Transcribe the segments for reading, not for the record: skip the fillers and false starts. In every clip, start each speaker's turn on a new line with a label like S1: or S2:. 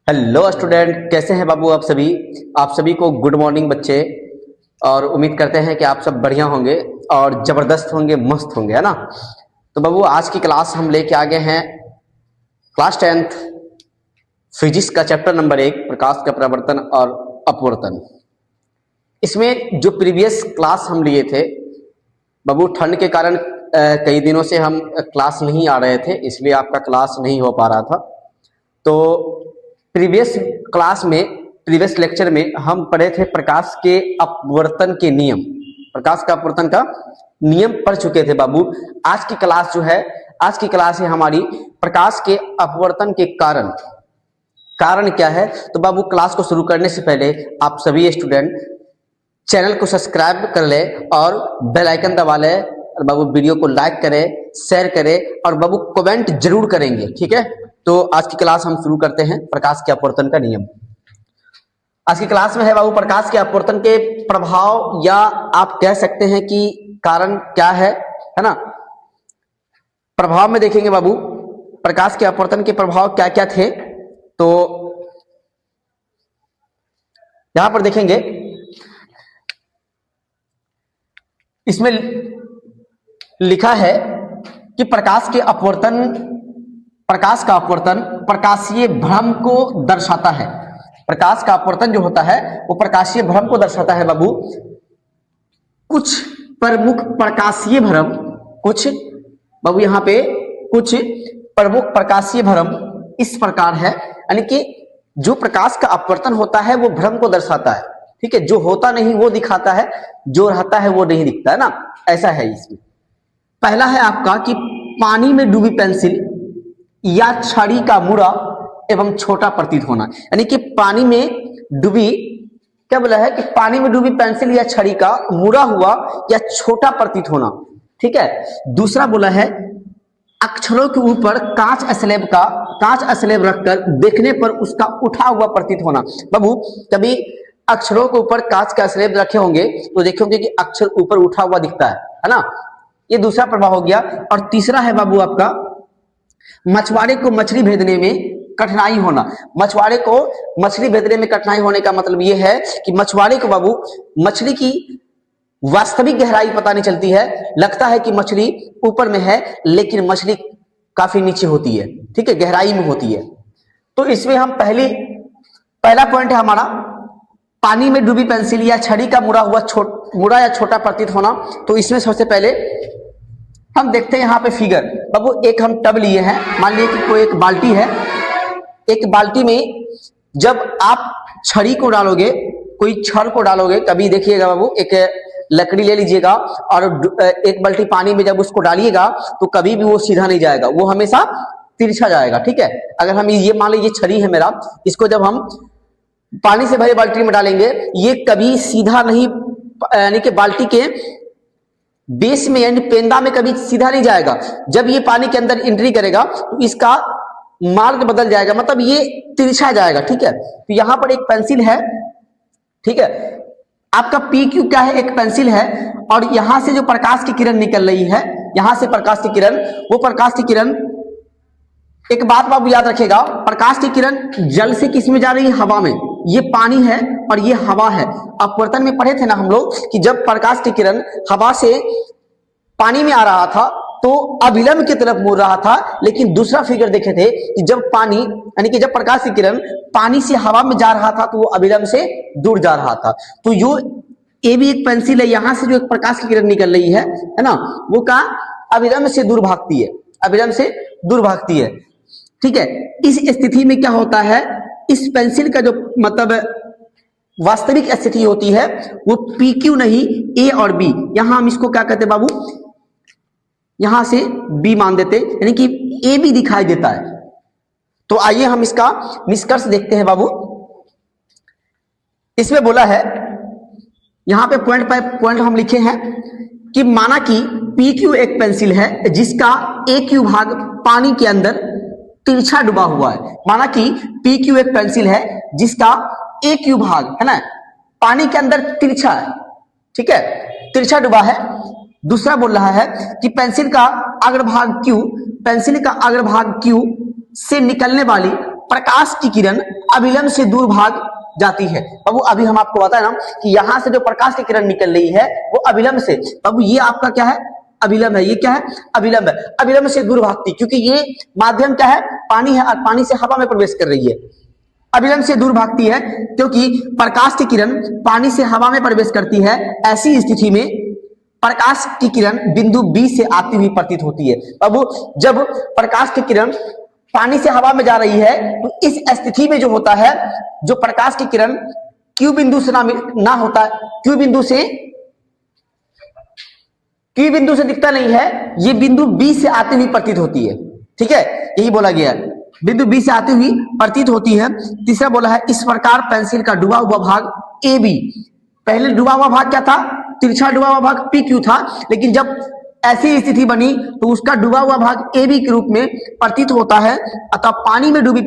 S1: Hello student, कैसे हैं बाबू आप सभी को गुड मॉर्निंग बच्चे। और उम्मीद करते हैं कि आप सब बढ़िया होंगे और जबरदस्त होंगे, मस्त होंगे, है ना। तो बाबू आज की क्लास हम लेके आ गए हैं क्लास 10th फिजिक्स का चैप्टर नंबर 1 प्रकाश का परावर्तन और अपवर्तन। इसमें जो प्रीवियस क्लास हम लिए थे बाबू, ठंड के कारण कई दिनों से हम क्लास नहीं आ रहे थे, इसलिए आपका क्लास नहीं हो पा रहा था। तो प्रीवियस लेक्चर में हम पढ़े थे प्रकाश के अपवर्तन के नियम, प्रकाश का अपवर्तन का नियम पढ़ चुके थे बाबू। आज की क्लास है हमारी प्रकाश के अपवर्तन के कारण क्या है। तो बाबू क्लास को शुरू करने से पहले आप सभी स्टूडेंट चैनल को सब्सक्राइब कर ले और बेल आइकन दबा ले, और बाबू वीडियो को लाइक करें, शेयर करें और बाबू कमेंट जरूर करेंगे, ठीक है। तो आज की क्लास हम शुरू करते हैं प्रकाश के अपवर्तन का नियम। आज की क्लास में है बाबू प्रकाश के अपवर्तन के प्रभाव, या आप कह सकते हैं कि कारण क्या है ना। प्रभाव में देखेंगे बाबू प्रकाश के अपवर्तन के प्रभाव क्या क्या थे। तो यहां पर देखेंगे, इसमें लिखा है कि प्रकाश का अपवर्तन प्रकाशीय भ्रम को दर्शाता है। प्रकाश का अपवर्तन जो होता है वो प्रकाशीय भ्रम को दर्शाता है बाबू। कुछ प्रमुख प्रकाशीय भ्रम, बाबू यहाँ पे कुछ प्रमुख प्रकाशीय भ्रम इस प्रकार है, यानी कि जो प्रकाश का अपवर्तन होता है वो भ्रम को दर्शाता है, ठीक है। जो होता नहीं वो दिखाता है, जो रहता है वो नहीं दिखता, है ना। ऐसा है इसमें। पहला है आपका कि पानी में डूबी पेंसिल या छड़ी का मुड़ा एवं छोटा प्रतीत होना, यानी कि पानी में डूबी, क्या बोला है कि पानी में डूबी पेंसिल या छड़ी का मुड़ा हुआ या छोटा प्रतीत होना, ठीक है। दूसरा बोला है अक्षरों के ऊपर कांच स्लेब रखकर देखने पर उसका उठा हुआ प्रतीत होना। बाबू कभी अक्षरों के ऊपर कांच का स्लेब रखे होंगे तो देखे होंगे कि अक्षर ऊपर उठा हुआ दिखता है ना। ये दूसरा प्रभाव हो गया। और तीसरा है बाबू आपका मछुआरे को मछली भेदने में कठिनाई होना। मछुआरे को मछली भेदने में कठिनाई होने का मतलब ये है कि मछुआरे को बाबू मछली की वास्तविक गहराई पता नहीं चलती है, लगता है कि मछली ऊपर में है लेकिन मछली काफी नीचे होती है, ठीक है, गहराई में होती है। तो इसमें हम पहला पॉइंट है हमारा पानी में डूबी पेंसिल या छड़ी का मुड़ा या छोटा प्रतीत होना। तो इसमें सबसे पहले हम देखते हैं यहाँ पे फिगर। बाबू एक हम टब लिए हैं, मान लीजिए कि कोई एक बाल्टी है। एक बाल्टी में जब आप छड़ी को डालोगे, कोई छड़ को डालोगे, कभी देखिएगा बाबू एक लकड़ी ले लीजिएगा और एक बाल्टी पानी में जब उसको डालिएगा तो कभी भी वो सीधा नहीं जाएगा, वो हमेशा तिरछा जाएगा, ठीक है। अगर हम ये मान लीजिए छड़ी है मेरा, इसको जब हम पानी से भरे बाल्टी में डालेंगे ये कभी सीधा नहीं, यानी कि बाल्टी के बेस में यानी पेंदा में कभी सीधा नहीं जाएगा। जब ये पानी के अंदर एंट्री करेगा तो इसका मार्ग बदल जाएगा, मतलब ये तिरछा जाएगा, ठीक है। तो यहां पर एक पेंसिल है, ठीक है, आपका PQ क्या है, एक पेंसिल है। और यहां से जो प्रकाश की किरण निकल रही है, यहां से प्रकाश की किरण, वो प्रकाश की किरण, एक बात बाबू याद रखेगा, प्रकाश की किरण जल से किस में जा रही है, हवा में। ये पानी है और ये हवा है। अपवर्तन में पढ़े थे ना हम लोग कि जब प्रकाश की किरण हवा से पानी में आ रहा था तो अभिलंब की तरफ मुड़ रहा था, लेकिन दूसरा फिगर देखे थे कि जब पानी, यानी कि जब प्रकाश की किरण पानी से हवा में जा रहा था तो वो अभिलंब से दूर जा रहा था। तो ये भी एक पेंसिल है, यहां से जो एक प्रकाश की किरण निकल रही है ना, वो का अभिलंब से दूर भागती है, अभिलंब से दूर भागती है, ठीक है। इस स्थिति में क्या होता है, इस पेंसिल का जो मतलब वास्तविक स्थिति होती है वो PQ नहीं A और B, यहां हम इसको क्या कहते हैं बाबू, यहां से B मान देते, यानी कि A भी दिखाई देता है। तो आइए हम इसका निष्कर्ष देखते हैं बाबू। इसमें बोला है, यहां पे पॉइंट बाय पॉइंट हम लिखे हैं कि माना कि PQ एक पेंसिल है जिसका AQ भाग पानी के अंदर तिरछा डूबा हुआ है। माना कि PQ एक पेंसिल है जिसका AQ भाग है ना पानी के अंदर तिरछा है, ठीक है, तिरछा डूबा है। दूसरा बोल रहा है कि पेंसिल का अग्रभाग Q से निकलने वाली प्रकाश की किरण अविलंब से दूर भाग जाती है। बाबू अभी हम आपको बताए ना कि यहां से जो प्रकाश की किरण निकल रही है वो अविलंब से, बाबू ये आपका क्या है, अविलंब है। ये क्या है, अविलंब है। अविलंब से दूर भागती, क्योंकि ये माध्यम क्या है, पानी है, और पानी से हवा में प्रवेश कर रही है। अविलंब से दूर भागती है क्योंकि प्रकाश की किरण पानी से हवा में प्रवेश करती है। ऐसी स्थिति में प्रकाश की किरण बिंदु बी से आती हुई प्रतीत होती है। बाबू जब प्रकाश की किरण पानी से हवा में जा रही है तो इस स्थिति में जो होता है, जो प्रकाश की किरण क्यू बिंदु से ना होता है, क्यू बिंदु से दिखता नहीं है, ये बिंदु बी से आती हुई प्रतीत होती है। ठीक है, यही बोला गया है, बिंदु बी से आती हुई प्रतीत होती है। तीसरा बोला है इस प्रकार पेंसिल का डूबा हुआ भाग ए बी, पहले डूबा हुआ भाग क्या था, तिरछा डूबा हुआ भाग पी क्यू था, लेकिन जब ऐसी स्थिति बनी तो उसका डूबा हुआ भाग ए बी के रूप में प्रतीत होता है। अतः पानी में डूबी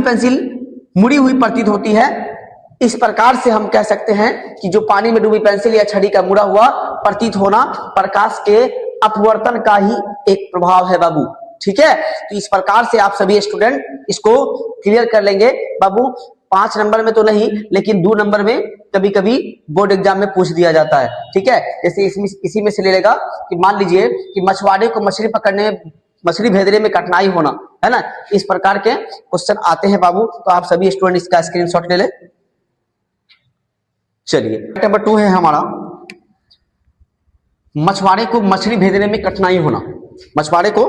S1: पेंसिल मुड़ी हुई प्रतीत होती है। इस प्रकार से हम कह सकते हैं कि जो पानी में डूबी पेंसिल या छड़ी का मुड़ा हुआ प्रतीत होना प्रकाश के अपवर्तन का ही एक प्रभाव है बाबू। ठीक है, तो इस प्रकार से आप सभी स्टूडेंट इसको क्लियर कर लेंगे बाबू। 5 नंबर में तो नहीं, लेकिन 2 नंबर में कभी कभी बोर्ड एग्जाम में पूछ दिया जाता है। ठीक है, जैसे इसी में से ले लेगा कि मान लीजिए कि मछुआरे को मछली पकड़ने में, मछली भेजने में कठिनाई होना, है ना, इस प्रकार के क्वेश्चन आते हैं बाबू। तो आप सभी स्टूडेंट इसका स्क्रीनशॉट ले ले। चलिए नंबर 2 है हमारा, मछुआरे को मछली भेजने में कठिनाई होना। मछुआरे को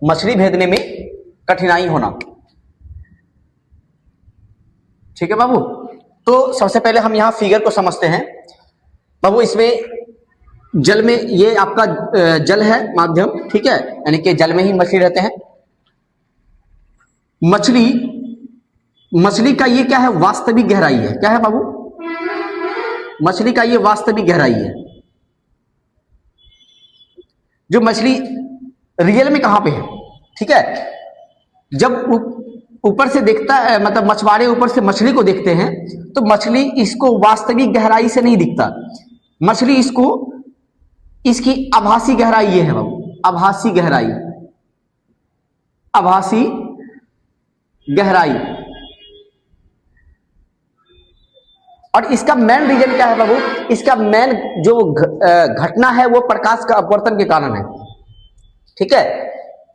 S1: मछली भेजने में कठिनाई होना। ठीक है बाबू, तो सबसे पहले हम यहां फिगर को समझते हैं बाबू। इसमें जल में, ये आपका जल है माध्यम, ठीक है, यानी कि जल में ही मछली रहते हैं। मछली का ये क्या है, वास्तविक गहराई है। क्या है बाबू, मछली का ये वास्तविक गहराई है। जो मछली रियल में कहां पे है, ठीक है, जब ऊपर से देखता है, मतलब मछुआरे ऊपर से मछली को देखते हैं तो मछली इसको वास्तविक गहराई से नहीं दिखता। मछली इसको, इसकी आभासी गहराई ये है बाबू, आभासी गहराई, आभासी गहराई। और इसका मेन रीजन क्या है बाबू, इसका मेन जो घटना है वो प्रकाश का अपवर्तन के कारण है। ठीक है,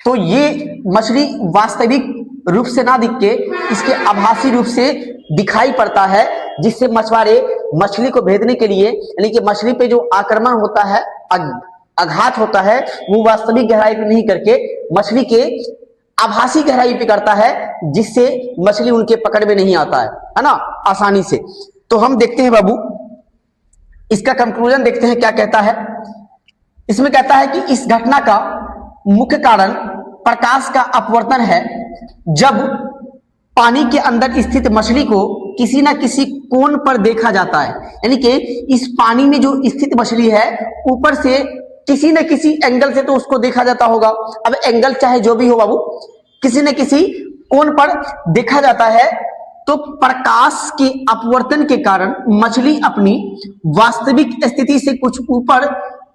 S1: तो ये मछली वास्तविक रूप से ना दिख के इसके आभासी रूप से दिखाई पड़ता है, जिससे मछुआरे मछली को भेजने के लिए, यानी कि मछली पे जो आक्रमण होता है, आघात होता है, वो वास्तविक गहराई पे नहीं करके मछली के आभासी गहराई पे करता है, जिससे मछली उनके पकड़ में नहीं आता है ना, आसानी से। तो हम देखते हैं बाबू, इसका कंक्लूजन देखते हैं क्या कहता है। इसमें कहता है कि इस घटना का मुख्य कारण प्रकाश का अपवर्तन है। जब पानी के अंदर स्थित मछली को किसी ना किसी कोण पर देखा जाता है, यानी कि इस पानी में जो स्थित मछली है ऊपर से किसी न किसी एंगल से तो उसको देखा जाता होगा। अब एंगल चाहे जो भी हो बाबू, किसी न किसी कोण पर देखा जाता है। तो प्रकाश के अपवर्तन के कारण मछली अपनी वास्तविक स्थिति से कुछ ऊपर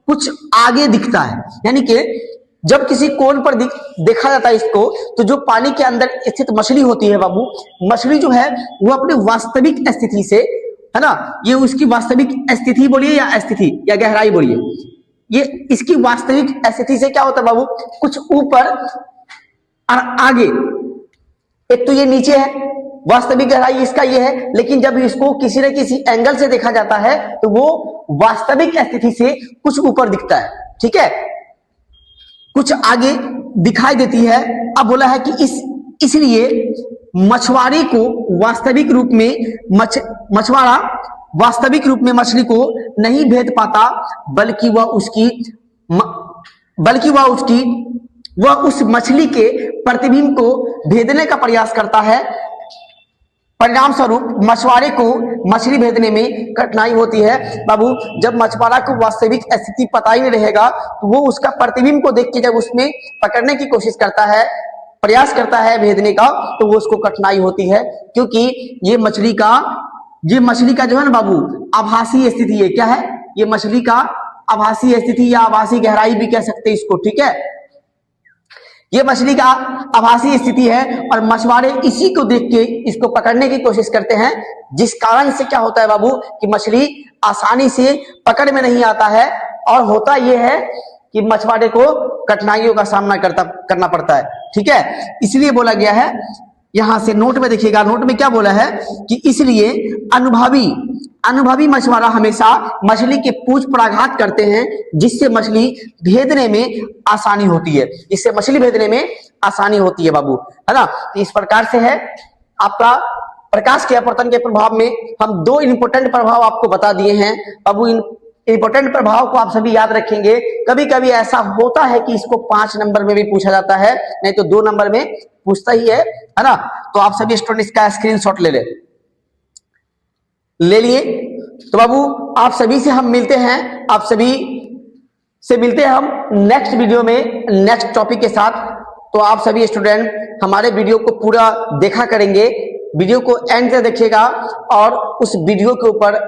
S1: कुछ आगे दिखता है, यानी कि जब किसी कोण पर देखा जाता है इसको, तो जो पानी के अंदर स्थित मछली होती है बाबू, मछली जो है वो अपने वास्तविक स्थिति से, है ना, ये उसकी वास्तविक स्थिति बोलिए या स्थिति या गहराई बोलिए, ये इसकी वास्तविक स्थिति से क्या होता है बाबू, कुछ ऊपर और आगे। एक तो ये नीचे है, वास्तविक गहराई इसका ये है, लेकिन जब इसको किसी न किसी एंगल से देखा जाता है तो वो वास्तविक स्थिति से कुछ ऊपर दिखता है। ठीक है, कुछ आगे दिखाई देती है। अब बोला है कि इसलिए मछुआरे को वास्तविक रूप में मछुआरा वास्तविक रूप में मछली को नहीं भेद पाता, बल्कि वह उस मछली के प्रतिबिंब को भेदने का प्रयास करता है। परिणाम स्वरूप मछुआरे को मछली भेजने में कठिनाई होती है। बाबू जब मछुआरा को वास्तविक स्थिति पता ही नहीं रहेगा तो वो उसका प्रतिबिंब को देख के जब उसमें पकड़ने की कोशिश करता है, प्रयास करता है भेजने का, तो वो उसको कठिनाई होती है, क्योंकि ये मछली का जो है ना बाबू आभासी स्थिति है। क्या है, ये मछली का आभासी स्थिति या आभासी गहराई भी कह सकते हैं इसको। ठीक है, ये मछली का आभासी स्थिति है और मछुआरे इसी को देख के इसको पकड़ने की कोशिश करते हैं, जिस कारण से क्या होता है बाबू कि मछली आसानी से पकड़ में नहीं आता है और होता यह है कि मछुआरे को कठिनाइयों का सामना करना पड़ता है। ठीक है, इसलिए बोला गया है, यहां से नोट में देखिएगा, नोट में क्या बोला है कि इसलिए अनुभवी मछुआरा हमेशा मछली के पूंछ पर आघात करते हैं, जिससे मछली भेदने में आसानी होती है, इससे मछली भेदने में आसानी होती है बाबू, है ना। तो इस प्रकार से है आपका प्रकाश के अपवर्तन के प्रभाव में हम दो इंपोर्टेंट प्रभाव आपको बता दिए हैं बाबू। इन इंपोर्टेंट प्रभाव को आप सभी याद रखेंगे। कभी कभी ऐसा होता है कि इसको 5 नंबर में भी पूछा जाता है, नहीं तो 2 नंबर में पूछता ही है ना। तो आप सभी स्टूडेंट इसका स्क्रीनशॉट ले लिए। तो बाबू आप सभी से हम मिलते हैं, आप सभी से मिलते हैं हम नेक्स्ट वीडियो में नेक्स्ट टॉपिक के साथ। तो आप सभी स्टूडेंट हमारे वीडियो को पूरा देखा करेंगे, वीडियो को एंड तक देखिएगा और उस वीडियो के ऊपर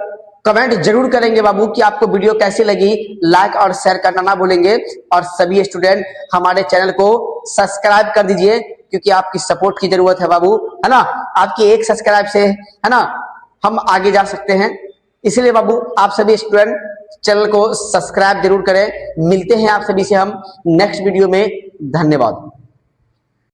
S1: कमेंट जरूर करेंगे बाबू कि आपको वीडियो कैसी लगी। लाइक और शेयर करना ना भूलेंगे और सभी स्टूडेंट हमारे चैनल को सब्सक्राइब कर दीजिए, क्योंकि आपकी सपोर्ट की जरूरत है बाबू, है ना। आपकी एक सब्सक्राइब से, है ना, हम आगे जा सकते हैं। इसलिए बाबू आप सभी स्टूडेंट चैनल को सब्सक्राइब जरूर करें। मिलते हैं आप सभी से हम नेक्स्ट वीडियो में। धन्यवाद।